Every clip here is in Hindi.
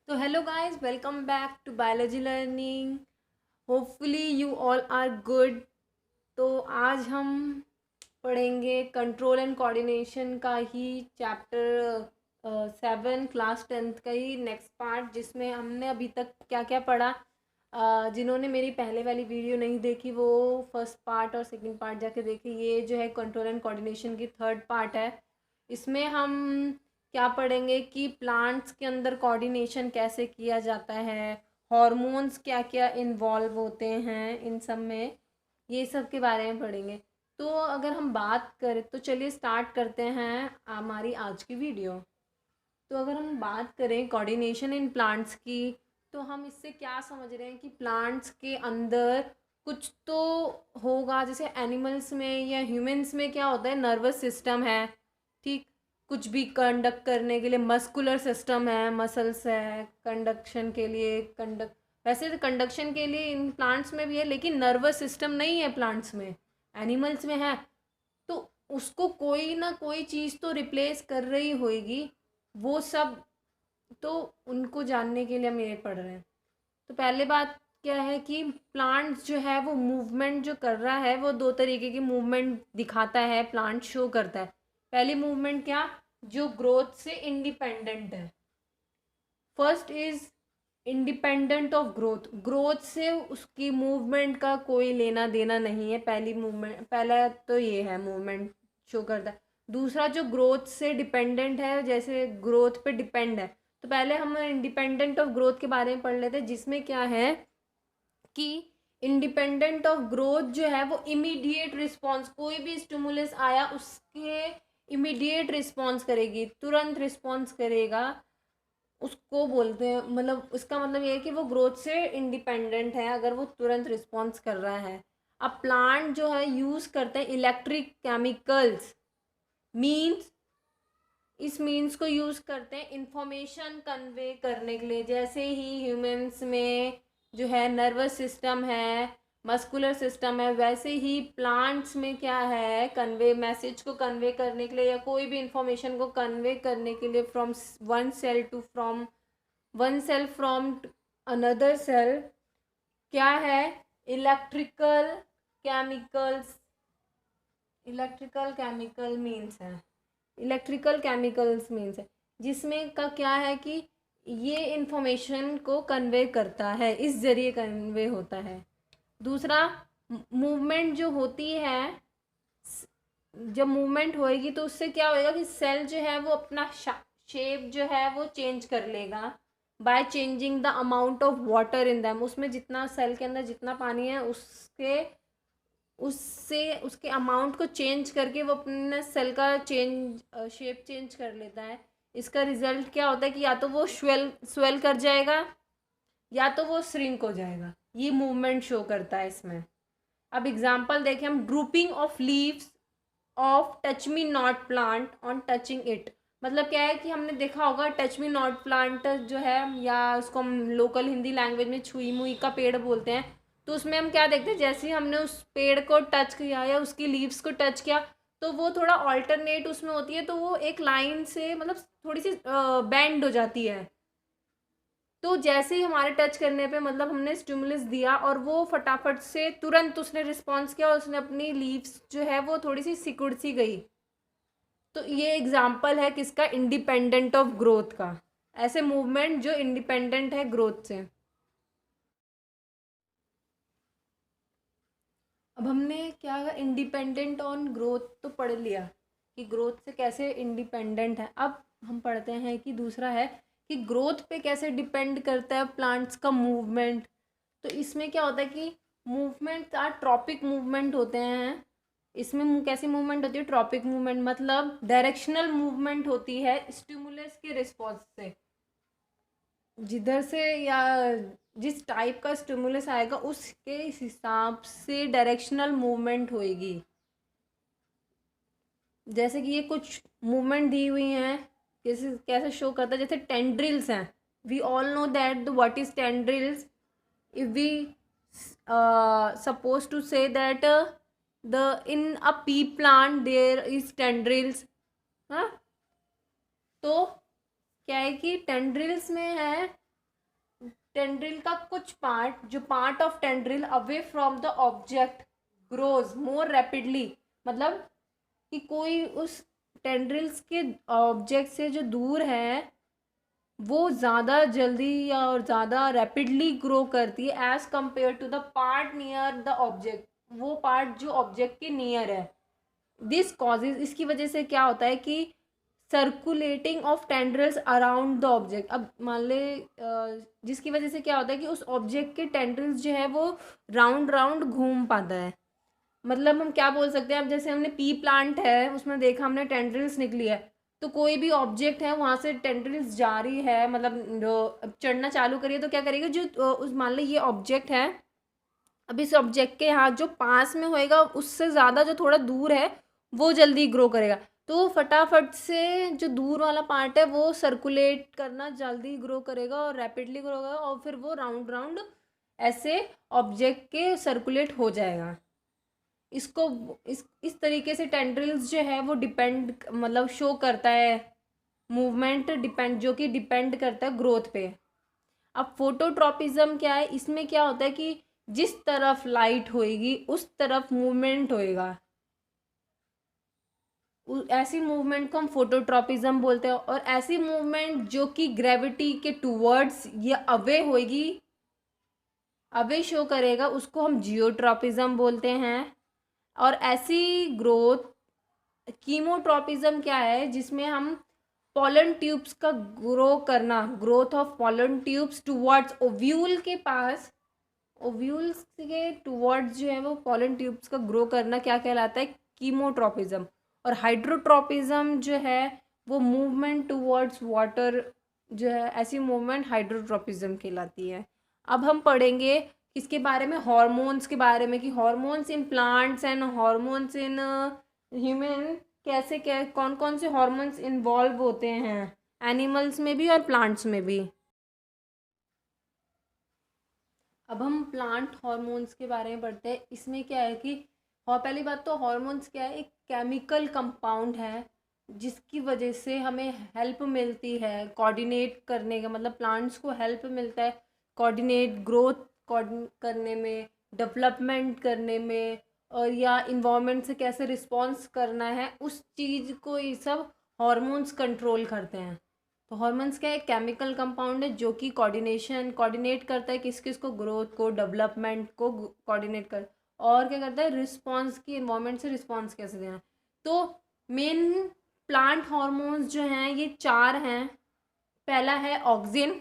So hello guys, welcome back to biology learning. Hopefully you all are good. तो आज हम पढ़ेंगे कंट्रोल एंड कोऑर्डिनेशन का ही चैप्टर 7 क्लास 10th का ही नेक्स्ट पार्ट, जिसमें हमने अभी तक क्या क्या पढ़ा। जिन्होंने मेरी पहले वाली वीडियो नहीं देखी वो फर्स्ट पार्ट और सेकंड पार्ट जाके देखिए। ये जो है कंट्रोल एंड कोऑर्डिनेशन की थर्ड पार्ट है। इसमें हम क्या पढ़ेंगे कि प्लांट्स के अंदर कोऑर्डिनेशन कैसे किया जाता है, हॉर्मोन्स क्या क्या इन्वॉल्व होते हैं इन सब में, ये सब के बारे में पढ़ेंगे। तो अगर हम बात करें तो चलिए स्टार्ट करते हैं हमारी आज की वीडियो। तो अगर हम बात करें कोऑर्डिनेशन इन प्लांट्स की, तो हम इससे क्या समझ रहे हैं कि प्लांट्स के अंदर कुछ तो होगा। जैसे एनिमल्स में या ह्यूमंस में क्या होता है, नर्वस सिस्टम है, ठीक। कुछ भी कंडक्ट करने के लिए मस्कुलर सिस्टम है, मसल्स है कंडक्शन के लिए। वैसे तो कंडक्शन के लिए इन प्लांट्स में भी है, लेकिन नर्वस सिस्टम नहीं है प्लांट्स में, एनिमल्स में है। तो उसको कोई ना कोई चीज़ तो रिप्लेस कर रही होगी। वो सब तो उनको जानने के लिए हम ये पढ़ रहे हैं। तो पहले बात क्या है कि प्लांट्स जो है वो मूवमेंट जो कर रहा है, वो दो तरीके की मूवमेंट दिखाता है, प्लांट शो करता है। पहली मूवमेंट क्या, जो ग्रोथ से इंडिपेंडेंट है। First is independent of growth, growth से उसकी मूवमेंट का कोई लेना देना नहीं है। पहली मूवमेंट, पहला तो ये है मूवमेंट शो करता है। दूसरा जो ग्रोथ से डिपेंडेंट है, जैसे ग्रोथ पे डिपेंड है। तो पहले हम इंडिपेंडेंट ऑफ ग्रोथ के बारे में पढ़ लेते हैं, जिसमें क्या है कि इंडिपेंडेंट ऑफ ग्रोथ जो है वो इमीडिएट रिस्पॉन्स, कोई भी स्टिमुलस आया उसके इमीडिएट रिस्पॉन्स करेगी, तुरंत रिस्पॉन्स करेगा, उसको बोलते हैं। मतलब उसका मतलब ये है कि वो ग्रोथ से इंडिपेंडेंट है अगर वो तुरंत रिस्पॉन्स कर रहा है। अब प्लांट जो है यूज़ करते हैं इलेक्ट्रिक केमिकल्स, मीन्स इस मीन्स को यूज़ करते हैं इंफॉर्मेशन कन्वे करने के लिए। जैसे ही ह्यूमंस में जो है नर्वस सिस्टम है, मस्कुलर सिस्टम है, वैसे ही प्लांट्स में क्या है, कन्वे, मैसेज को कन्वे करने के लिए या कोई भी इंफॉर्मेशन को कन्वे करने के लिए from one cell from another cell, क्या है, electrical chemicals, electrical chemical means है, इलेक्ट्रिकल केमिकल्स मीन्स है, जिसमें का क्या है कि ये इंफॉर्मेशन को कन्वे करता है, इस जरिए कन्वे होता है। दूसरा, मूवमेंट जो होती है, जब मूवमेंट होएगी तो उससे क्या होएगा कि सेल जो है वो अपना शेप जो है वो चेंज कर लेगा by changing the amount of water in them. उसमें जितना सेल के अंदर जितना पानी है उसके उससे उसके अमाउंट को चेंज करके वो अपने सेल का शेप चेंज कर लेता है। इसका रिजल्ट क्या होता है कि या तो वो स्वेल कर जाएगा या तो वो श्रिंक हो जाएगा। ये मूवमेंट शो करता है इसमें। अब एग्जांपल देखें हम, drooping of leaves of touch me not plant on touching it. मतलब क्या है कि हमने देखा होगा टच मी नॉट प्लांट जो है, या उसको हम लोकल हिंदी लैंग्वेज में छुई मुई का पेड़ बोलते हैं। तो उसमें हम क्या देखते हैं, जैसे ही हमने उस पेड़ को टच किया या उसकी लीव्स को टच किया, तो वो थोड़ा ऑल्टरनेट उसमें होती है, तो वो एक लाइन से मतलब थोड़ी सी बेंड हो जाती है। तो जैसे ही हमारे टच करने पे मतलब हमने स्टिमुलस दिया और वो फटाफट से तुरंत उसने रिस्पॉन्स किया और उसने अपनी लीव्स जो है वो थोड़ी सी सिकुड़ सी गई। तो ये एग्जाम्पल है किसका, इंडिपेंडेंट ऑफ ग्रोथ का। ऐसे मूवमेंट जो इंडिपेंडेंट है ग्रोथ से। अब हमने क्या, इंडिपेंडेंट ऑन ग्रोथ तो पढ़ लिया कि ग्रोथ से कैसे इंडिपेंडेंट है। अब हम पढ़ते हैं कि दूसरा है कि ग्रोथ पे कैसे डिपेंड करता है प्लांट्स का मूवमेंट। तो इसमें क्या होता है कि मूवमेंट ट्रॉपिक मूवमेंट होते हैं। इसमें कैसी मूवमेंट होती है, ट्रॉपिक मूवमेंट, मतलब डायरेक्शनल मूवमेंट होती है स्टिमुलस के रिस्पॉन्स से। जिधर से या जिस टाइप का स्टिमुलस आएगा उसके हिसाब से डायरेक्शनल मूवमेंट होएगी। जैसे कि ये कुछ मूवमेंट दी हुई हैं, कैसे कैसे शो करता है, जैसे टेंड्रिल्स हैं। We all know that the what is tendrils. if we supposed to say that the in a pea plant there is tendrils, हाँ। तो क्या है कि टेंड्रिल्स में है टेंड्रिल का कुछ पार्ट, जो part of tendril away from the object grows more rapidly, मतलब कि कोई उस टेंड्रिल्स के ऑब्जेक्ट से जो दूर है वो ज़्यादा जल्दी या और ज़्यादा रैपिडली ग्रो करती है as compare to the part near the object, वो पार्ट जो ऑब्जेक्ट के नियर है। दिस कॉजेज, इसकी वजह से क्या होता है कि circulating of tendrils around the object, अब मान ले जिसकी वजह से क्या होता है कि उस ऑब्जेक्ट के टेंड्रिल्स जो है वो राउंड राउंड घूम पाता है। मतलब हम क्या बोल सकते हैं, अब जैसे हमने पी प्लांट है उसमें देखा हमने टेंड्रिल्स निकली है, तो कोई भी ऑब्जेक्ट है वहाँ से टेंड्रिल्स जा रही है, मतलब चढ़ना चालू करिए तो क्या करेगा, जो उस मान लो ये ऑब्जेक्ट है, अब इस ऑब्जेक्ट के यहाँ जो पास में होएगा उससे ज़्यादा जो थोड़ा दूर है वो जल्दी ग्रो करेगा, तो फटाफट से जो दूर वाला पार्ट है वो सर्कुलेट करना जल्दी ग्रो करेगा और रैपिडली ग्रो करेगा, और फिर वो राउंड राउंड ऐसे ऑब्जेक्ट के सर्कुलेट हो जाएगा। इसको इस तरीके से टेंड्रिल्स जो है वो डिपेंड, मतलब शो करता है मूवमेंट डिपेंड, जो कि डिपेंड करता है ग्रोथ पे। अब फोटोट्रॉपिज्म क्या है, इसमें क्या होता है कि जिस तरफ लाइट होएगी उस तरफ मूवमेंट होएगा, ऐसी मूवमेंट को हम फोटोट्रॉपिज्म बोलते हैं। और ऐसी मूवमेंट जो कि ग्रेविटी के टूवर्ड्स या अवे होएगी, अवे शो करेगा, उसको हम जियोट्रॉपिज्म बोलते हैं। और ऐसी ग्रोथ, कीमोट्रॉपिज्म क्या है, जिसमें हम पॉलन ट्यूब्स का ग्रो करना, growth of pollen tubes towards ovule के पास, ओव्यूल्स के टुवर्ड्स जो है वो पॉलन ट्यूब्स का ग्रो करना क्या कहलाता है, कीमोट्रॉपिज्म। और हाइड्रोट्रॉपिज्म जो है वो मूवमेंट टुवर्ड्स वाटर जो है, ऐसी मूवमेंट हाइड्रोट्रॉपिज्म कहलाती है। अब हम पढ़ेंगे किसके बारे में, हॉर्मोन्स के बारे में, कि hormones in plants and hormones in human, कैसे क्या कौन कौन से हॉर्मोन्स इन्वॉल्व होते हैं एनिमल्स में भी और प्लांट्स में भी। अब हम प्लांट हॉर्मोन्स के बारे में पढ़ते हैं। इसमें क्या है कि, और पहली बात तो हॉर्मोन्स क्या है, एक केमिकल कंपाउंड है जिसकी वजह से हमें हेल्प मिलती है कोऑर्डिनेट करने का, मतलब प्लांट्स को हेल्प मिलता है कोऑर्डिनेट, ग्रोथ करने में, डेवलपमेंट करने में, और या इन्वायरमेंट से कैसे रिस्पॉन्स करना है, उस चीज़ को ये सब हॉर्मोन्स कंट्रोल करते हैं। तो हॉर्मोन्स क्या है, केमिकल कंपाउंड है जो कि कोऑर्डिनेट करता है किस किस को, ग्रोथ को, डेवलपमेंट को कोऑर्डिनेट कर, और क्या करता है, रिस्पॉन्स की, इन्वायरमेंट से रिस्पॉन्स कैसे देना है। तो मेन प्लांट हॉर्मोन्स जो हैं ये 4 हैं। पहला है ऑक्सिन,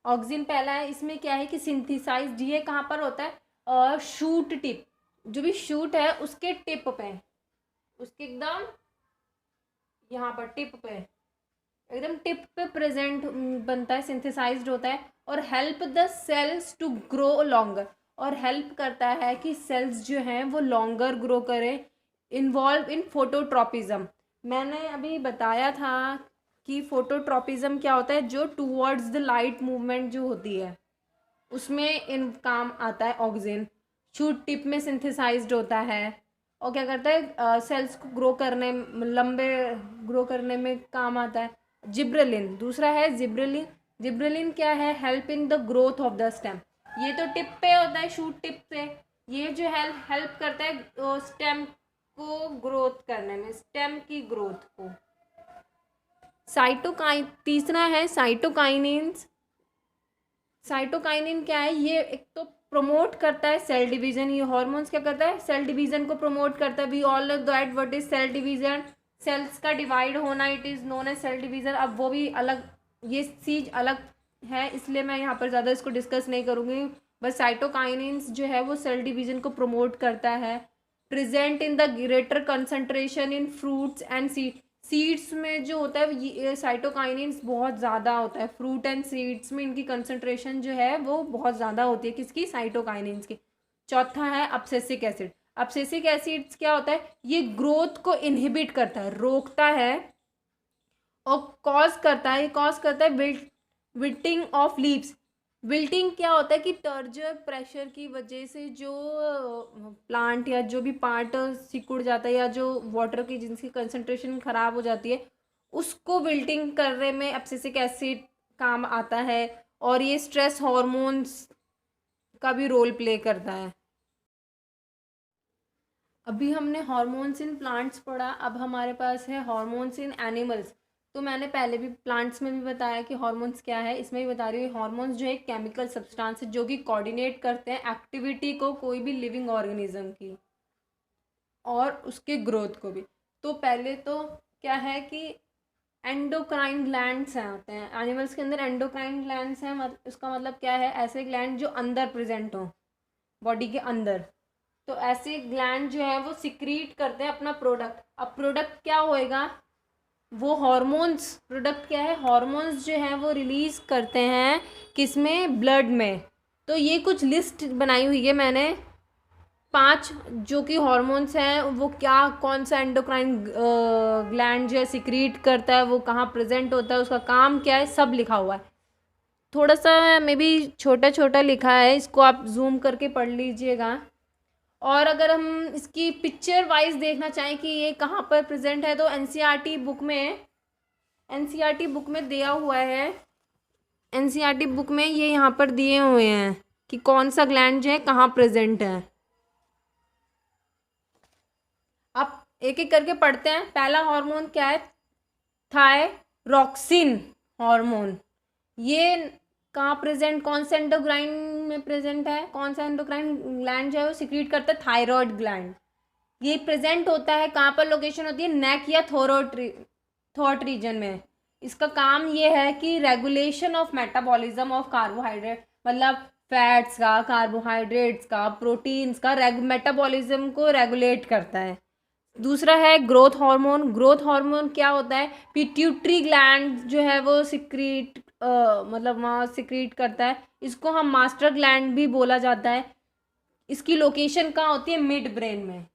ऑक्सिन पहला है। इसमें क्या है कि सिंथेसाइज, ये कहाँ पर होता है, शूट टिप, जो भी शूट है उसके टिप पे, उसके एकदम यहाँ पर टिप पे, एकदम टिप पे प्रेजेंट बनता है, सिंथेसाइज्ड होता है, और help the cells to grow longer, और हेल्प करता है कि सेल्स जो हैं वो लॉन्गर ग्रो करें। इन्वॉल्व इन फोटोट्रॉपिज्म, मैंने अभी बताया था कि फोटोट्रॉपिज्म क्या होता है, जो टूवर्ड्स द लाइट मूवमेंट जो होती है उसमें इन काम आता है ऑक्सिन। शूट टिप में सिंथेसाइज्ड होता है और क्या करता है, सेल्स को ग्रो करने, लंबे ग्रो करने में काम आता है। जिब्रेलिन दूसरा है, जिब्रेलिन, जिब्रेलिन क्या है, help in the growth of the stem, ये तो टिप पे होता है, शूट टिप से, ये जो हेल्प करता है स्टेम को ग्रोथ करने में, स्टेम की ग्रोथ को। साइटोकाइन तीसरा है साइटोकाइनिन्स। साइटोकाइनिन क्या है, ये एक तो प्रमोट करता है सेल डिवीजन, ये हॉर्मोन्स क्या करता है, सेल डिवीजन को प्रमोट करता है। We all know that what is cell division, cells का डिवाइड होना, it is known as cell division. अब वो भी अलग, ये चीज़ अलग है, इसलिए मैं यहाँ पर ज़्यादा इसको डिस्कस नहीं करूँगी। बस साइटोकाइनिन्स जो है वो सेल डिवीजन को प्रमोट करता है। Present in the greater concentration in fruits and seeds में जो होता है ये साइटोकाइनिन्स बहुत ज़्यादा होता है, फ्रूट एंड सीड्स में इनकी कंसंट्रेशन जो है वो बहुत ज़्यादा होती है, किसकी, साइटोकाइनिन्स की। चौथा है अब्सेसिक एसिड। अब्सेसिक एसिड्स क्या होता है, ये ग्रोथ को इनहिबिट करता है, रोकता है, और कॉज करता है, कॉज करता है विल्टिंग ऑफ लीव्स। विल्टिंग क्या होता है कि टर्जर प्रेशर की वजह से जो प्लांट या जो भी पार्ट सिकुड़ जाता है, या जो वाटर की जिनकी कंसंट्रेशन ख़राब हो जाती है, उसको विल्टिंग करने में एब्सिसिक एसिड काम आता है। और ये स्ट्रेस हार्मोन्स का भी रोल प्ले करता है। अभी हमने हार्मोन्स इन प्लांट्स पढ़ा, अब हमारे पास है हार्मोन्स इन एनिमल्स। तो मैंने पहले भी प्लांट्स में भी बताया कि हार्मोन्स क्या है, इसमें भी बता रही हूँ। हार्मोन्स जो है केमिकल सब्सटेंस है जो कि कोऑर्डिनेट करते हैं एक्टिविटी को कोई भी लिविंग ऑर्गेनिज्म की और उसके ग्रोथ को भी। तो पहले तो क्या है कि एंडोक्राइन ग्लैंड्स हैं होते हैं एनिमल्स के अंदर। एंडोक्राइन ग्लैंड्स हैं, उसका मतलब क्या है, ऐसे ग्लैंड जो अंदर प्रेजेंट हो बॉडी के अंदर। तो ऐसे ग्लैंड जो है वो सिक्रीट करते हैं अपना प्रोडक्ट। अब प्रोडक्ट क्या होएगा, वो हॉर्मोन्स। प्रोडक्ट क्या है, हॉर्मोन्स जो है वो रिलीज करते हैं किसमें, ब्लड में। तो ये कुछ लिस्ट बनाई हुई है मैंने 5 जो कि हॉर्मोन्स हैं, वो क्या कौन सा एंडोक्राइन ग्लैंड जो है सिक्रीट करता है, वो कहाँ प्रेजेंट होता है, उसका काम क्या है, सब लिखा हुआ है। थोड़ा सा मे बी छोटा छोटा लिखा है, इसको आप जूम करके पढ़ लीजिएगा। और अगर हम इसकी पिक्चर वाइज देखना चाहें कि ये कहाँ पर प्रेजेंट है, तो एनसीईआरटी बुक में दिया हुआ है। एनसीईआरटी बुक में ये यहाँ पर दिए हुए हैं कि कौन सा ग्लैंड जो है कहाँ प्रेजेंट है। अब एक एक करके पढ़ते हैं। पहला हार्मोन क्या है, थायरॉक्सिन हार्मोन। ये कहाँ प्रेजेंट, कौन सा एंडोक्राइन में प्रेजेंट है, कौन सा एंडोक्राइन ग्लैंड जो है वो सिक्रीट करता है, थायराइड ग्लैंड। ये प्रेजेंट होता है कहाँ पर, लोकेशन होती है नेक या थ्रोट रीजन में। इसका काम ये है कि regulation of metabolism of carbohydrate, मतलब फैट्स का, कार्बोहाइड्रेट्स का, प्रोटीन्स का मेटाबॉलिज्म को रेगुलेट करता है। दूसरा है ग्रोथ हार्मोन। ग्रोथ हार्मोन क्या होता है, पिट्यूटरी ग्लैंड जो है वो सिक्रीट मतलब वहाँ सिक्रीट करता है। इसको हम मास्टर ग्लैंड भी बोला जाता है। इसकी लोकेशन कहाँ होती है, मिड ब्रेन में।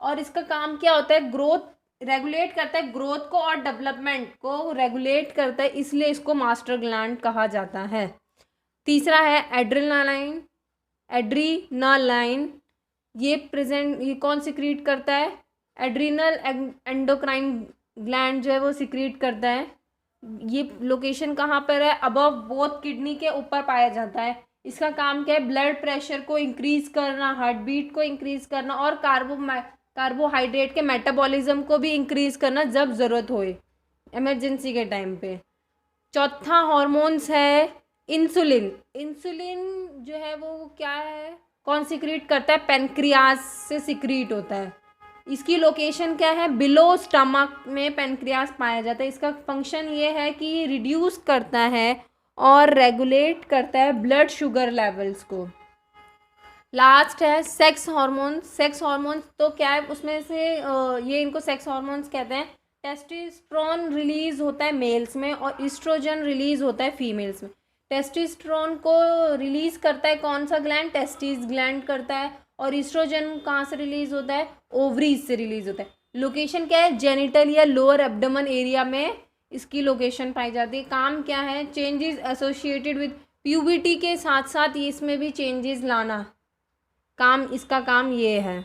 और इसका काम क्या होता है, ग्रोथ रेगुलेट करता है, ग्रोथ को और डेवलपमेंट को रेगुलेट करता है, इसलिए इसको मास्टर ग्लैंड कहा जाता है। तीसरा है एड्रीनालाइन। ये कौन सिक्रीट करता है, एड्रीनल एंडोक्राइन ग्लैंड जो है वो सिक्रीट करता है। ये लोकेशन कहाँ पर है, अबव बोथ किडनी के ऊपर पाया जाता है। इसका काम क्या है, ब्लड प्रेशर को इंक्रीज करना, हार्ट बीट को इंक्रीज करना और कार्बोहाइड्रेट के मेटाबॉलिज्म को भी इंक्रीज करना जब ज़रूरत होए, इमरजेंसी के टाइम पे। चौथा हॉर्मोन्स है इंसुलिन। इंसुलिन जो है वो क्या है, कौन सिक्रीट करता है, पेनक्रियाज से सिक्रीट होता है। इसकी लोकेशन क्या है, बिलो स्टमक में पेनक्रियाज पाया जाता है। इसका फंक्शन ये है कि ये रिड्यूस करता है और रेगुलेट करता है ब्लड शुगर लेवल्स को। लास्ट है सेक्स हार्मोन। सेक्स हार्मोन्स तो क्या है, उसमें से ये इनको सेक्स हार्मोन्स कहते हैं। टेस्टोस्टेरोन रिलीज होता है मेल्स में और ईस्ट्रोजन रिलीज होता है फीमेल्स में। टेस्टोस्टेरोन को रिलीज करता है कौन सा ग्लैंड, टेस्टिस ग्लैंड करता है। और ईस्ट्रोजन कहाँ से रिलीज होता है, ओवरीज से रिलीज होता है। लोकेशन क्या है, जेनिटल या लोअर एब्डोमेन एरिया में इसकी लोकेशन पाई जाती है। काम क्या है, चेंजेस एसोसिएटेड विद प्यूबर्टी के साथ साथ इसमें भी चेंजेस लाना, इसका काम ये है।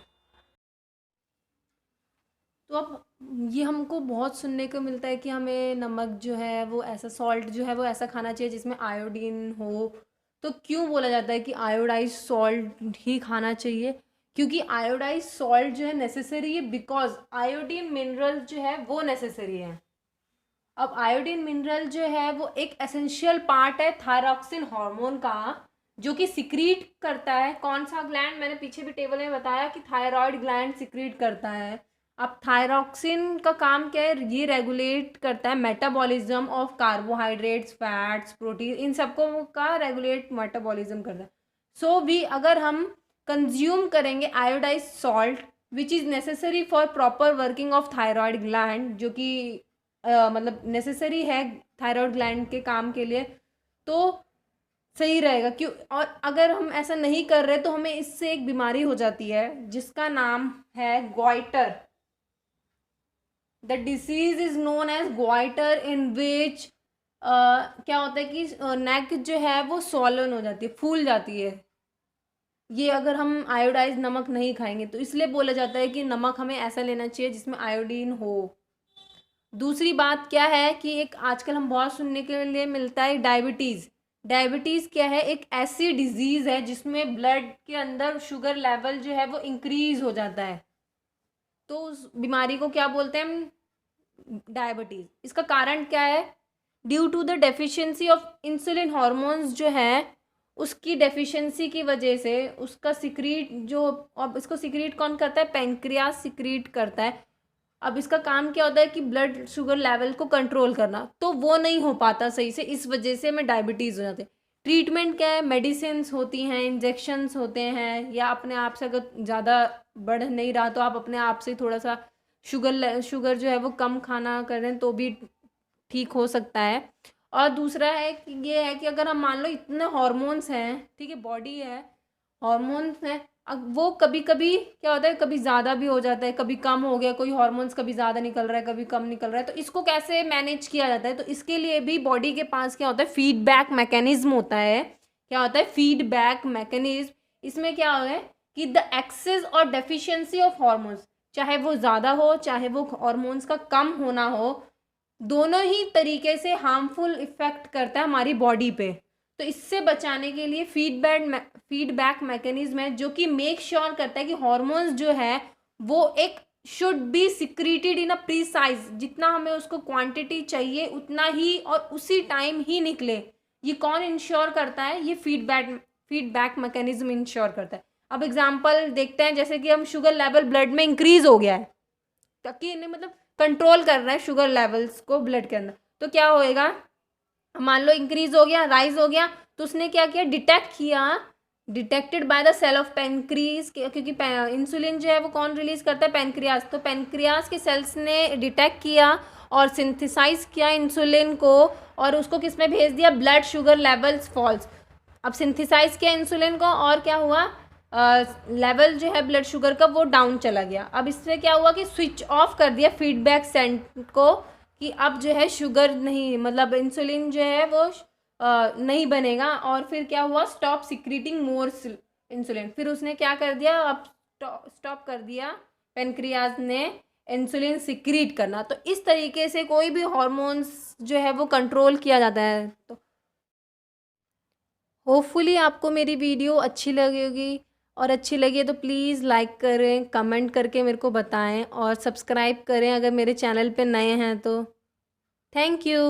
तो अब ये हमको बहुत सुनने को मिलता है कि हमें नमक जो है वो ऐसा, सॉल्ट जो है वो ऐसा खाना चाहिए जिसमें आयोडीन हो। तो क्यों बोला जाता है कि आयोडाइज सॉल्ट ही खाना चाहिए, क्योंकि आयोडाइज सॉल्ट जो है नेसेसरी है, बिकॉज आयोडीन मिनरल जो है वो नेसेसरी है। अब आयोडीन मिनरल जो है वो एक एसेंशियल पार्ट है थायरॉक्सिन हार्मोन का, जो कि सिक्रीट करता है कौन सा ग्लैंड, मैंने पीछे भी टेबल में बताया कि थायराइड ग्लैंड सिक्रीट करता है। अब थायरॉक्सिन का काम क्या है, ये रेगुलेट करता है metabolism of carbohydrates, fats, protein, इन सबको का रेगुलेट मेटाबॉलिज्म करता है। सो भी अगर हम कंज्यूम करेंगे iodise salt which is necessary for proper working of thyroid gland, जो कि मतलब नेसेसरी है थायराइड ग्लैंड के काम के लिए, तो सही रहेगा। क्यों, और अगर हम ऐसा नहीं कर रहे तो हमें इससे एक बीमारी हो जाती है जिसका नाम है goitre. The disease is known as goitre, in which क्या होता है कि नेक जो है वो स्वॉलन हो जाती है, फूल जाती है। ये अगर हम आयोडाइज नमक नहीं खाएंगे तो, इसलिए बोला जाता है कि नमक हमें ऐसा लेना चाहिए जिसमें आयोडीन हो। दूसरी बात क्या है कि एक आजकल हम बहुत सुनने के लिए मिलता है डायबिटीज़। डायबिटीज़ क्या है, एक ऐसी डिजीज़ है जिसमें ब्लड के अंदर शुगर लेवल जो है वो इंक्रीज हो जाता है, तो उस बीमारी को क्या बोलते हैं हम, डायबिटीज़। इसका कारण क्या है, due to the deficiency of insulin hormones जो है, उसकी डेफिशिएंसी की वजह से उसका सिक्रीट जो, अब इसको सिक्रीट कौन करता है, पेनक्रियास सिक्रीट करता है। अब इसका काम क्या होता है कि ब्लड शुगर लेवल को कंट्रोल करना, तो वो नहीं हो पाता सही से, इस वजह से हमें डायबिटीज़ हो जाती है। ट्रीटमेंट क्या है, मेडिसिन होती हैं, इंजेक्शन्स होते हैं, या अपने आप से अगर ज़्यादा बढ़ नहीं रहा तो आप अपने आप से थोड़ा सा शुगर जो है वो कम खाना करें तो भी ठीक हो सकता है। और दूसरा है कि ये है कि अगर हम मान लो इतने हॉर्मोन्स हैं, ठीक है, बॉडी है, हॉर्मोन्स हैं, अब वो कभी कभी क्या होता है, कभी ज़्यादा भी हो जाता है, कभी कम हो गया, कोई हॉर्मोन्स कभी ज़्यादा निकल रहा है, कभी कम निकल रहा है, तो इसको कैसे मैनेज किया जाता है, तो इसके लिए भी बॉडी के पास क्या होता है, फीडबैक मैकेनिज्म होता है। क्या होता है, फीडबैक मैकेनिज्म। इसमें क्या होता है कि द एक्सेस और डेफिशिएंसी ऑफ हॉर्मोन्स, चाहे वो ज़्यादा हो चाहे वो हॉर्मोन्स का कम होना हो, दोनों ही तरीके से हार्मफुल इफेक्ट करता है हमारी बॉडी पे। तो इससे बचाने के लिए फीडबैक मैकेनिज्म है जो कि मेक श्योर करता है कि हॉर्मोन्स जो है वो एक should be secreted in a precise, जितना हमें उसको क्वांटिटी चाहिए उतना ही और उसी टाइम ही निकले। ये कौन इंश्योर करता है, ये फीडबैक मैकेनिज्म इंश्योर करता है। अब एग्जांपल देखते हैं, जैसे कि हम शुगर लेवल ब्लड में इंक्रीज हो गया है, ताकि इन्हें मतलब कंट्रोल कर रहा है शुगर लेवल्स को ब्लड के अंदर, तो क्या होएगा, मान लो इंक्रीज हो गया, राइज हो गया, तो उसने क्या किया, detected by the cell of pancreas, क्योंकि इंसुलिन जो है वो कौन रिलीज करता है, पेनक्रियाज, तो पेनक्रियाज के सेल्स ने डिटेक्ट किया और सिंथेसाइज किया इंसुलिन को, और उसको किस में भेज दिया, ब्लड शुगर लेवल्स फॉल्स। अब सिंथेसाइज किया इंसुलिन को और क्या हुआ, लेवल जो है ब्लड शुगर का वो डाउन चला गया। अब इससे क्या हुआ कि स्विच ऑफ कर दिया फीडबैक सेंट को, कि अब जो है शुगर नहीं, मतलब इंसुलिन जो है वो नहीं बनेगा, और फिर क्या हुआ, स्टॉप सिक्रीटिंग मोर इंसुलिन, फिर उसने क्या कर दिया, अब स्टॉप कर दिया पेनक्रियाज ने इंसुलिन सिक्रीट करना। तो इस तरीके से कोई भी हॉर्मोन्स जो है वो कंट्रोल किया जाता है। तो होपफुली आपको मेरी वीडियो अच्छी लगेगी, और अच्छी लगी तो प्लीज़ लाइक करें, कमेंट करके मेरे को बताएं, और सब्सक्राइब करें अगर मेरे चैनल पे नए हैं तो। Thank you.